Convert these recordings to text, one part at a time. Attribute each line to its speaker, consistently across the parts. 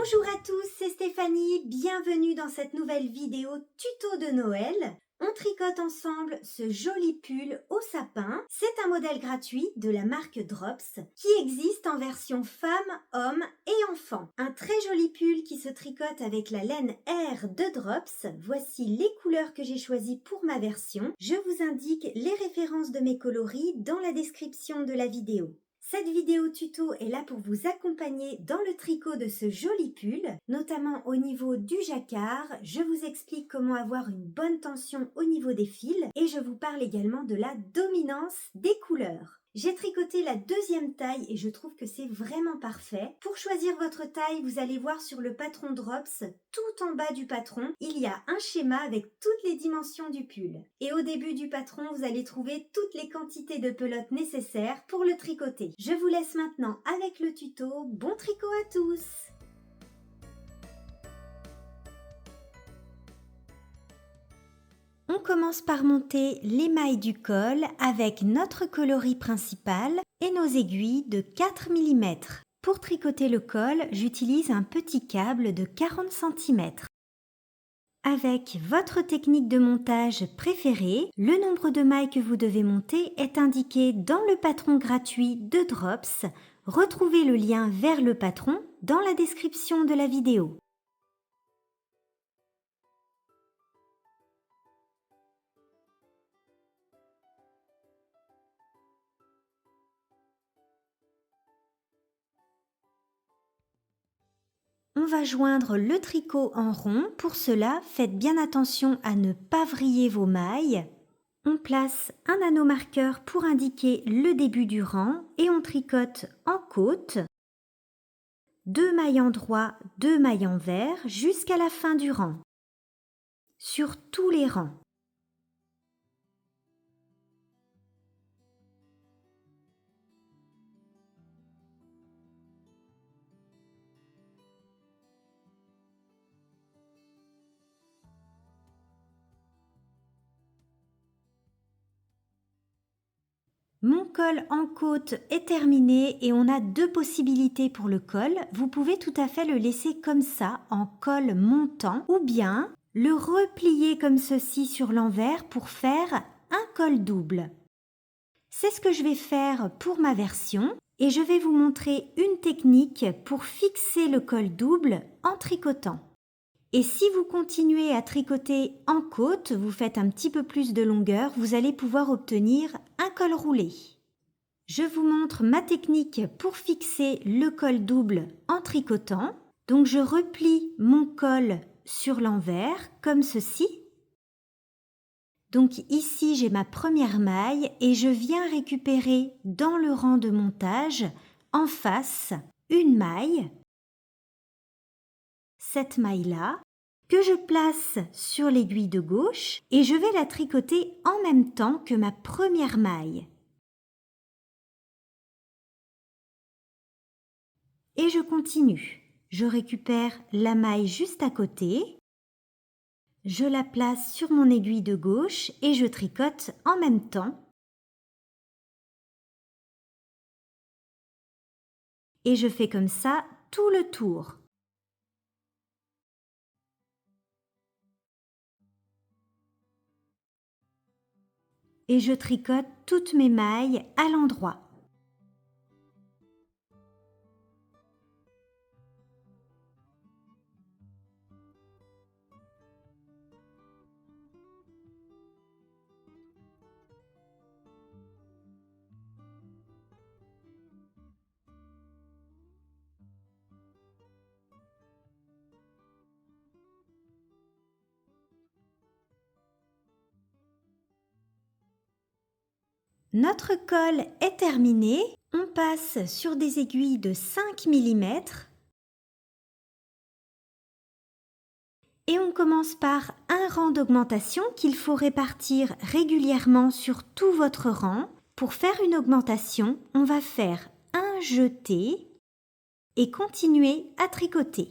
Speaker 1: Bonjour à tous, c'est Stéphanie, bienvenue dans cette nouvelle vidéo tuto de Noël. On tricote ensemble ce joli pull au sapin. C'est un modèle gratuit de la marque Drops qui existe en version femme, homme et enfant. Un très joli pull qui se tricote avec la laine R de Drops. Voici les couleurs que j'ai choisies pour ma version. Je vous indique les références de mes coloris dans la description de la vidéo. Cette vidéo tuto est là pour vous accompagner dans le tricot de ce joli pull, notamment au niveau du jacquard. Je vous explique comment avoir une bonne tension au niveau des fils et je vous parle également de la dominance des couleurs. J'ai tricoté la deuxième taille et je trouve que c'est vraiment parfait. Pour choisir votre taille, vous allez voir sur le patron Drops, tout en bas du patron, il y a un schéma avec toutes les dimensions du pull. Et au début du patron, vous allez trouver toutes les quantités de pelote nécessaires pour le tricoter. Je vous laisse maintenant avec le tuto. Bon tricot à tous! On commence par monter les mailles du col avec notre coloris principal et nos aiguilles de 4 mm. Pour tricoter le col, j'utilise un petit câble de 40 cm. Avec votre technique de montage préférée, le nombre de mailles que vous devez monter est indiqué dans le patron gratuit de Drops. Retrouvez le lien vers le patron dans la description de la vidéo. On va joindre le tricot en rond. Pour cela, faites bien attention à ne pas vriller vos mailles. On place un anneau marqueur pour indiquer le début du rang et on tricote en côte. 2 mailles en droit, 2 mailles en vert jusqu'à la fin du rang. Sur tous les rangs. Mon col en côte est terminé et on a deux possibilités pour le col. Vous pouvez tout à fait le laisser comme ça, en col montant, ou bien le replier comme ceci sur l'envers pour faire un col double. C'est ce que je vais faire pour ma version et je vais vous montrer une technique pour fixer le col double en tricotant. Et si vous continuez à tricoter en côte, vous faites un petit peu plus de longueur, vous allez pouvoir obtenir un col roulé. Je vous montre ma technique pour fixer le col double en tricotant. Donc je replie mon col sur l'envers comme ceci. Donc ici j'ai ma première maille et je viens récupérer dans le rang de montage en face une maille. Cette maille-là, que je place sur l'aiguille de gauche et je vais la tricoter en même temps que ma première maille. Et je continue. Je récupère la maille juste à côté, je la place sur mon aiguille de gauche et je tricote en même temps. Et je fais comme ça tout le tour. Et je tricote toutes mes mailles à l'endroit. Notre col est terminé. On passe sur des aiguilles de 5 mm. Et on commence par un rang d'augmentation qu'il faut répartir régulièrement sur tout votre rang. Pour faire une augmentation, on va faire un jeté et continuer à tricoter.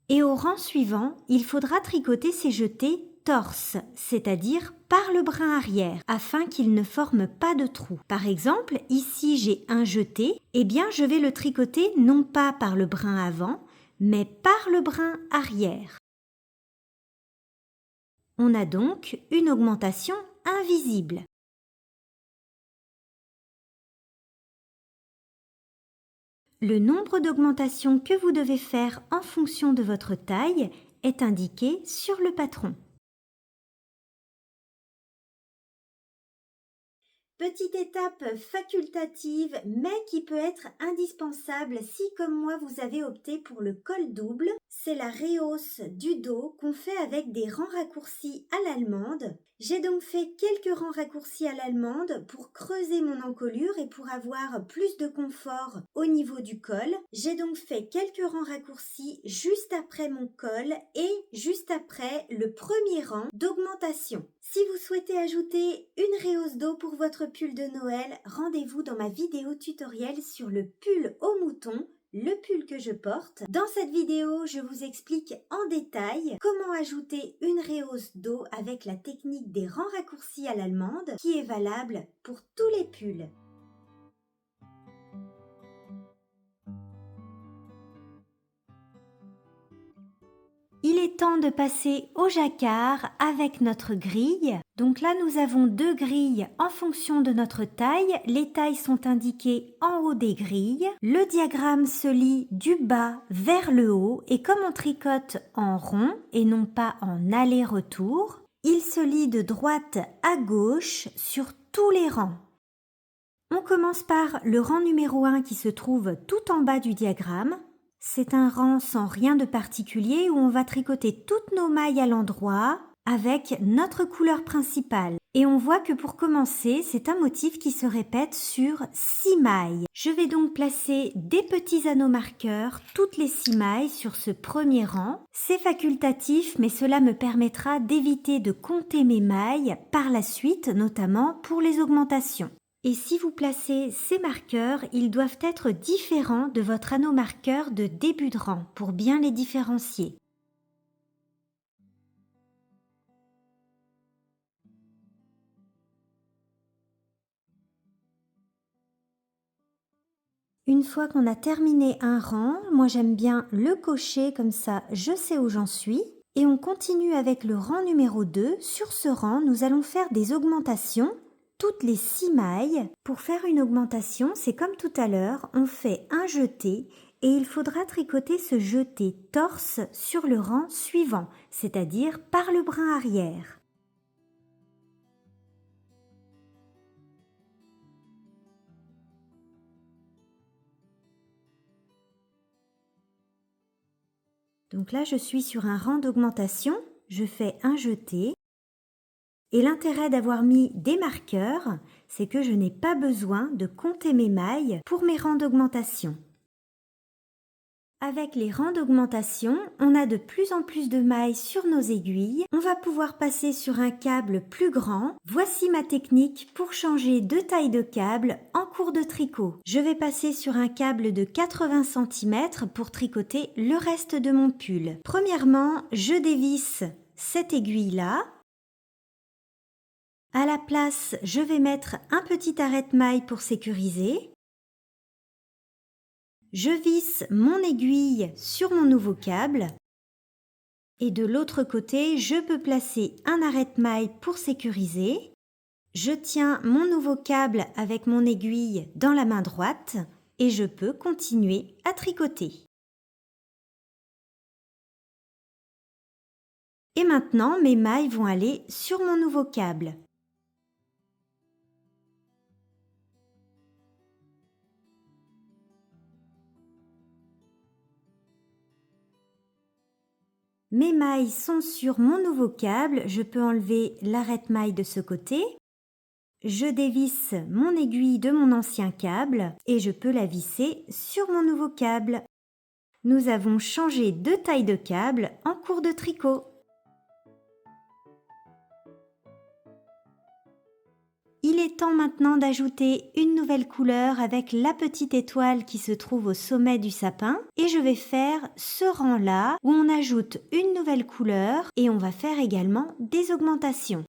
Speaker 1: Et au rang suivant, il faudra tricoter ces jetés torse, c'est-à-dire par le brin arrière, afin qu'il ne forme pas de trou. Par exemple, ici j'ai un jeté, eh bien je vais le tricoter non pas par le brin avant, mais par le brin arrière. On a donc une augmentation invisible. Le nombre d'augmentations que vous devez faire en fonction de votre taille est indiqué sur le patron. Petite étape facultative, mais qui peut être indispensable si, comme moi, vous avez opté pour le col double, c'est la rehausse du dos qu'on fait avec des rangs raccourcis à l'allemande. J'ai donc fait quelques rangs raccourcis à l'allemande pour creuser mon encolure et pour avoir plus de confort au niveau du col. J'ai donc fait quelques rangs raccourcis juste après mon col et juste après le premier rang d'augmentation. Si vous souhaitez ajouter une rehausse dos pour votre pull de Noël, rendez-vous dans ma vidéo tutoriel sur le pull au mouton, le pull que je porte. Dans cette vidéo, je vous explique en détail comment ajouter une rehausse dos avec la technique des rangs raccourcis à l'allemande qui est valable pour tous les pulls. Il est temps de passer au jacquard avec notre grille. Donc là, nous avons deux grilles en fonction de notre taille. Les tailles sont indiquées en haut des grilles. Le diagramme se lit du bas vers le haut et comme on tricote en rond et non pas en aller-retour, il se lit de droite à gauche sur tous les rangs. On commence par le rang numéro 1 qui se trouve tout en bas du diagramme. C'est un rang sans rien de particulier où on va tricoter toutes nos mailles à l'endroit avec notre couleur principale. Et on voit que pour commencer, c'est un motif qui se répète sur 6 mailles. Je vais donc placer des petits anneaux marqueurs, toutes les 6 mailles sur ce premier rang. C'est facultatif, mais cela me permettra d'éviter de compter mes mailles par la suite, notamment pour les augmentations. Et si vous placez ces marqueurs, ils doivent être différents de votre anneau marqueur de début de rang pour bien les différencier. Une fois qu'on a terminé un rang, moi j'aime bien le cocher comme ça je sais où j'en suis. Et on continue avec le rang numéro 2. Sur ce rang, nous allons faire des augmentations. Toutes les 6 mailles. Pour faire une augmentation, c'est comme tout à l'heure, on fait un jeté et il faudra tricoter ce jeté torse sur le rang suivant, c'est-à-dire par le brin arrière. Donc là, je suis sur un rang d'augmentation, je fais un jeté. Et l'intérêt d'avoir mis des marqueurs, c'est que je n'ai pas besoin de compter mes mailles pour mes rangs d'augmentation. Avec les rangs d'augmentation, on a de plus en plus de mailles sur nos aiguilles. On va pouvoir passer sur un câble plus grand. Voici ma technique pour changer de taille de câble en cours de tricot. Je vais passer sur un câble de 80 cm pour tricoter le reste de mon pull. Premièrement, je dévisse cette aiguille-là. À la place, je vais mettre un petit arrête-maille pour sécuriser. Je visse mon aiguille sur mon nouveau câble. Et de l'autre côté, je peux placer un arrête-maille pour sécuriser. Je tiens mon nouveau câble avec mon aiguille dans la main droite et je peux continuer à tricoter. Et maintenant, mes mailles vont aller sur mon nouveau câble. Mes mailles sont sur mon nouveau câble, je peux enlever l'arrête-maille de ce côté. Je dévisse mon aiguille de mon ancien câble et je peux la visser sur mon nouveau câble. Nous avons changé de taille de câble en cours de tricot. Il est temps maintenant d'ajouter une nouvelle couleur avec la petite étoile qui se trouve au sommet du sapin. Et je vais faire ce rang-là où on ajoute une nouvelle couleur et on va faire également des augmentations.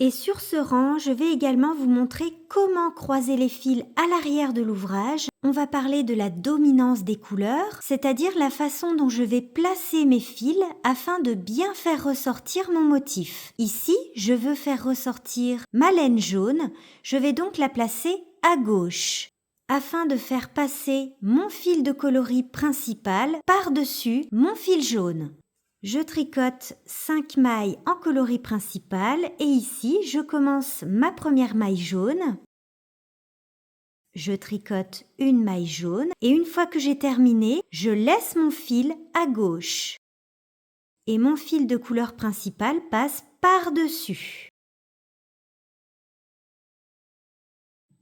Speaker 1: Et sur ce rang, je vais également vous montrer comment croiser les fils à l'arrière de l'ouvrage. On va parler de la dominance des couleurs, c'est-à-dire la façon dont je vais placer mes fils afin de bien faire ressortir mon motif. Ici, je veux faire ressortir ma laine jaune, je vais donc la placer à gauche, afin de faire passer mon fil de coloris principal par-dessus mon fil jaune. Je tricote 5 mailles en coloris principal et ici je commence ma première maille jaune. Je tricote une maille jaune et une fois que j'ai terminé, je laisse mon fil à gauche. Et mon fil de couleur principale passe par-dessus.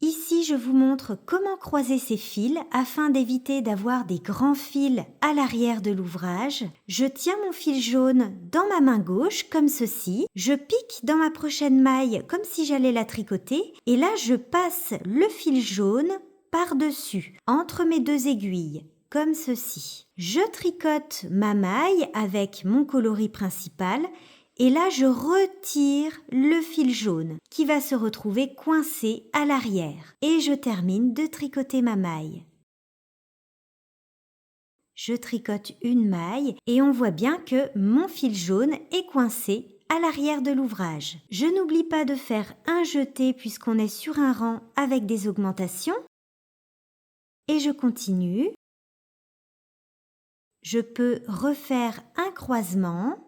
Speaker 1: Ici, je vous montre comment croiser ces fils afin d'éviter d'avoir des grands fils à l'arrière de l'ouvrage. Je tiens mon fil jaune dans ma main gauche comme ceci. Je pique dans ma prochaine maille comme si j'allais la tricoter. Et là, je passe le fil jaune par-dessus, entre mes deux aiguilles, comme ceci. Je tricote ma maille avec mon coloris principal. Et là, je retire le fil jaune qui va se retrouver coincé à l'arrière. Et je termine de tricoter ma maille. Je tricote une maille et on voit bien que mon fil jaune est coincé à l'arrière de l'ouvrage. Je n'oublie pas de faire un jeté puisqu'on est sur un rang avec des augmentations. Et je continue. Je peux refaire un croisement.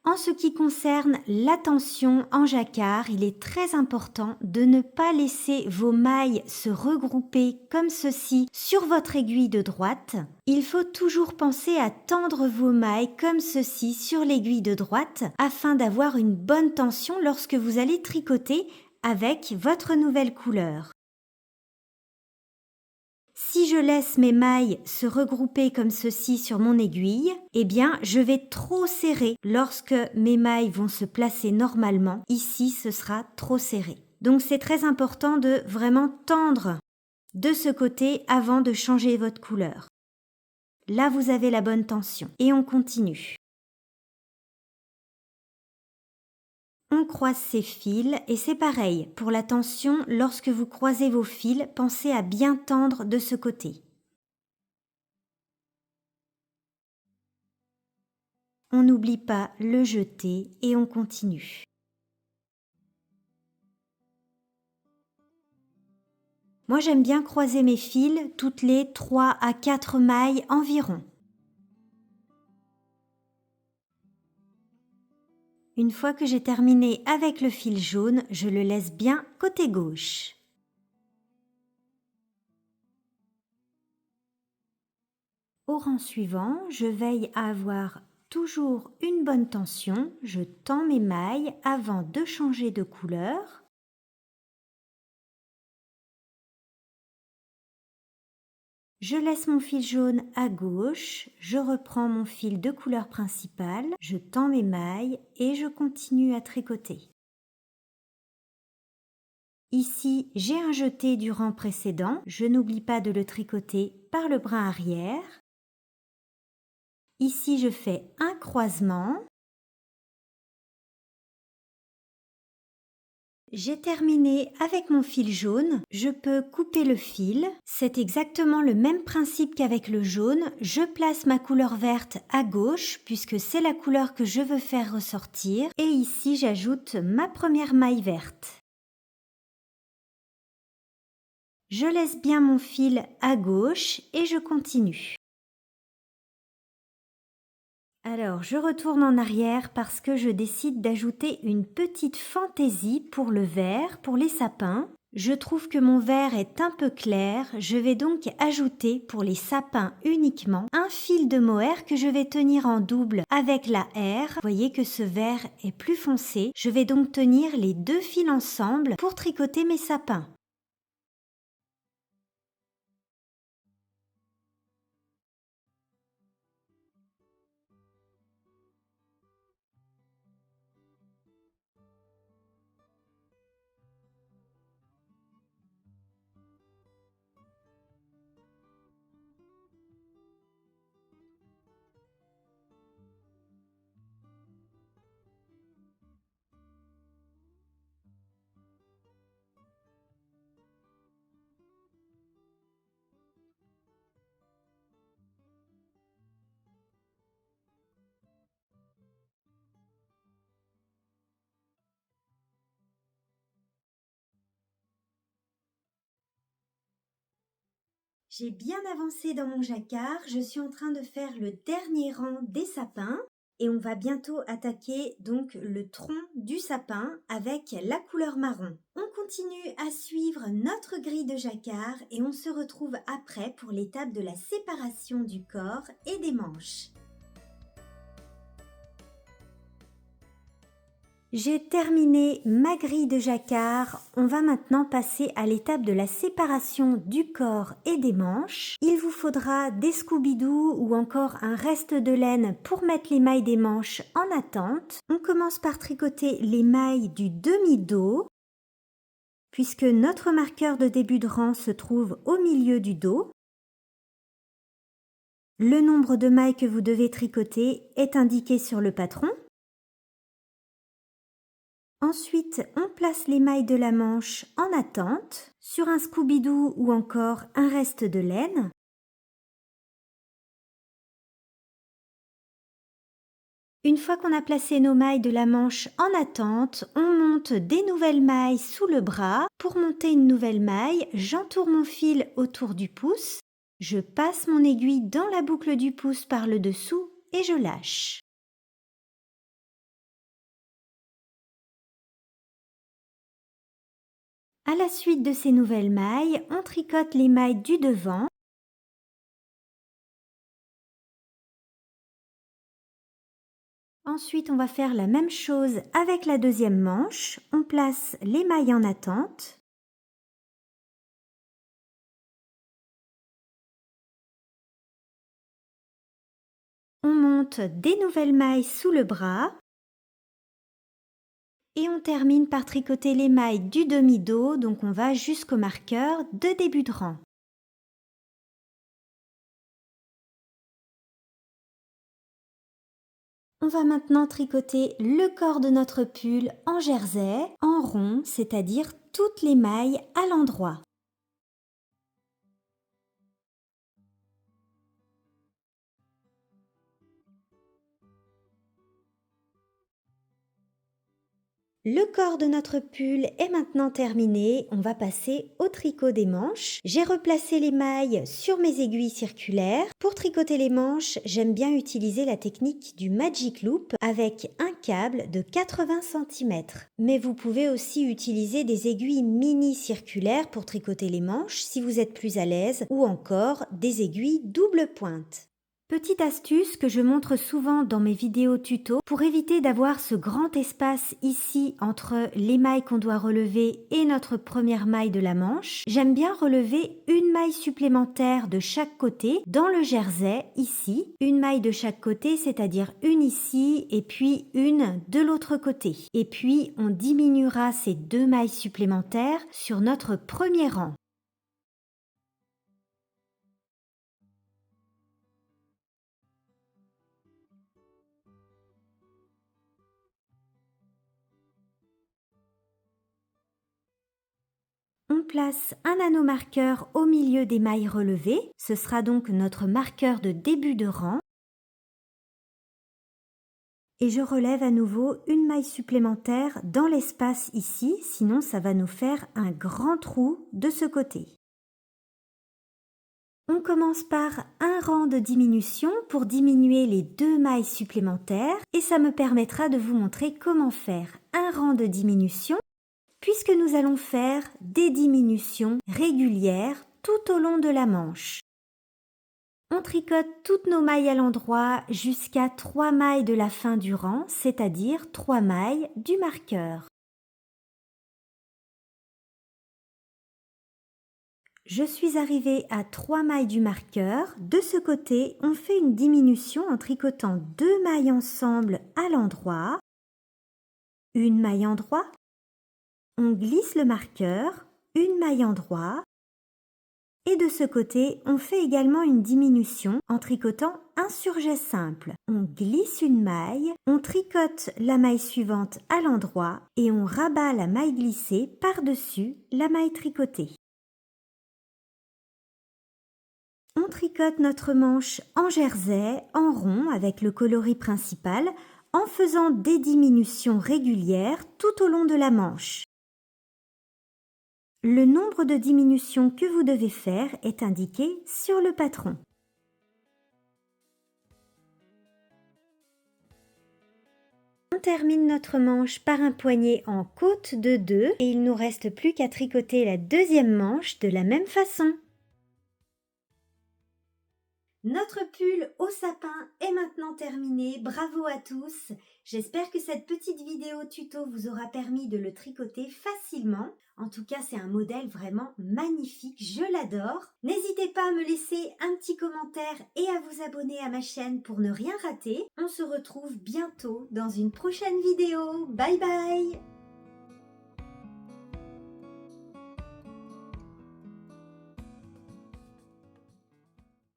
Speaker 1: En ce qui concerne la tension en jacquard, il est très important de ne pas laisser vos mailles se regrouper comme ceci sur votre aiguille de droite. Il faut toujours penser à tendre vos mailles comme ceci sur l'aiguille de droite afin d'avoir une bonne tension lorsque vous allez tricoter avec votre nouvelle couleur. Si je laisse mes mailles se regrouper comme ceci sur mon aiguille, eh bien, je vais trop serrer. Lorsque mes mailles vont se placer normalement, ici, ce sera trop serré. Donc, c'est très important de vraiment tendre de ce côté avant de changer votre couleur. Là, vous avez la bonne tension. Et on continue. On croise ces fils et c'est pareil. Pour la tension, lorsque vous croisez vos fils, pensez à bien tendre de ce côté. On n'oublie pas le jeter et on continue. Moi, j'aime bien croiser mes fils toutes les 3 à 4 mailles environ. Une fois que j'ai terminé avec le fil jaune, je le laisse bien côté gauche. Au rang suivant, je veille à avoir toujours une bonne tension. Je tends mes mailles avant de changer de couleur. Je laisse mon fil jaune à gauche, je reprends mon fil de couleur principale, je tends mes mailles et je continue à tricoter. Ici, j'ai un jeté du rang précédent, je n'oublie pas de le tricoter par le brin arrière. Ici, je fais un croisement. J'ai terminé avec mon fil jaune, je peux couper le fil. C'est exactement le même principe qu'avec le jaune. Je place ma couleur verte à gauche puisque c'est la couleur que je veux faire ressortir. Et ici, j'ajoute ma première maille verte. Je laisse bien mon fil à gauche et je continue. Alors, je retourne en arrière parce que je décide d'ajouter une petite fantaisie pour le vert, pour les sapins. Je trouve que mon vert est un peu clair, je vais donc ajouter pour les sapins uniquement un fil de mohair que je vais tenir en double avec la R. Vous voyez que ce vert est plus foncé. Je vais donc tenir les deux fils ensemble pour tricoter mes sapins. J'ai bien avancé dans mon jacquard, je suis en train de faire le dernier rang des sapins et on va bientôt attaquer donc le tronc du sapin avec la couleur marron. On continue à suivre notre grille de jacquard et on se retrouve après pour l'étape de la séparation du corps et des manches. J'ai terminé ma grille de jacquard. On va maintenant passer à l'étape de la séparation du corps et des manches. Il vous faudra des Scooby-Doo ou encore un reste de laine pour mettre les mailles des manches en attente. On commence par tricoter les mailles du demi-dos, puisque notre marqueur de début de rang se trouve au milieu du dos. Le nombre de mailles que vous devez tricoter est indiqué sur le patron. Ensuite, on place les mailles de la manche en attente sur un Scooby-Doo ou encore un reste de laine. Une fois qu'on a placé nos mailles de la manche en attente, on monte des nouvelles mailles sous le bras. Pour monter une nouvelle maille, j'entoure mon fil autour du pouce, je passe mon aiguille dans la boucle du pouce par le dessous et je lâche. À la suite de ces nouvelles mailles, on tricote les mailles du devant. Ensuite, on va faire la même chose avec la deuxième manche. On place les mailles en attente. On monte des nouvelles mailles sous le bras. Et on termine par tricoter les mailles du demi-dos, donc on va jusqu'au marqueur de début de rang. On va maintenant tricoter le corps de notre pull en jersey, en rond, c'est-à-dire toutes les mailles à l'endroit. Le corps de notre pull est maintenant terminé, on va passer au tricot des manches. J'ai replacé les mailles sur mes aiguilles circulaires. Pour tricoter les manches, j'aime bien utiliser la technique du Magic Loop avec un câble de 80 cm. Mais vous pouvez aussi utiliser des aiguilles mini circulaires pour tricoter les manches si vous êtes plus à l'aise ou encore des aiguilles double pointe. Petite astuce que je montre souvent dans mes vidéos tuto pour éviter d'avoir ce grand espace ici entre les mailles qu'on doit relever et notre première maille de la manche. J'aime bien relever une maille supplémentaire de chaque côté dans le jersey ici. Une maille de chaque côté, c'est-à-dire une ici et puis une de l'autre côté. Et puis on diminuera ces deux mailles supplémentaires sur notre premier rang. On place un anneau marqueur au milieu des mailles relevées. Ce sera donc notre marqueur de début de rang. Et je relève à nouveau une maille supplémentaire dans l'espace ici, sinon ça va nous faire un grand trou de ce côté. On commence par un rang de diminution pour diminuer les deux mailles supplémentaires et ça me permettra de vous montrer comment faire un rang de diminution puisque nous allons faire des diminutions régulières tout au long de la manche. On tricote toutes nos mailles à l'endroit jusqu'à 3 mailles de la fin du rang, c'est-à-dire 3 mailles du marqueur. Je suis arrivée à 3 mailles du marqueur. De ce côté, on fait une diminution en tricotant 2 mailles ensemble à l'endroit, une maille endroit. On glisse le marqueur, une maille endroit. Et de ce côté, on fait également une diminution en tricotant un surjet simple. On glisse une maille, on tricote la maille suivante à l'endroit et on rabat la maille glissée par-dessus la maille tricotée. On tricote notre manche en jersey, en rond avec le coloris principal, en faisant des diminutions régulières tout au long de la manche. Le nombre de diminutions que vous devez faire est indiqué sur le patron. On termine notre manche par un poignet en côte de 2 et il nous reste plus qu'à tricoter la deuxième manche de la même façon. Notre pull au sapin est maintenant terminé, bravo à tous! J'espère que cette petite vidéo tuto vous aura permis de le tricoter facilement. En tout cas, c'est un modèle vraiment magnifique, je l'adore. N'hésitez pas à me laisser un petit commentaire et à vous abonner à ma chaîne pour ne rien rater. On se retrouve bientôt dans une prochaine vidéo. Bye bye!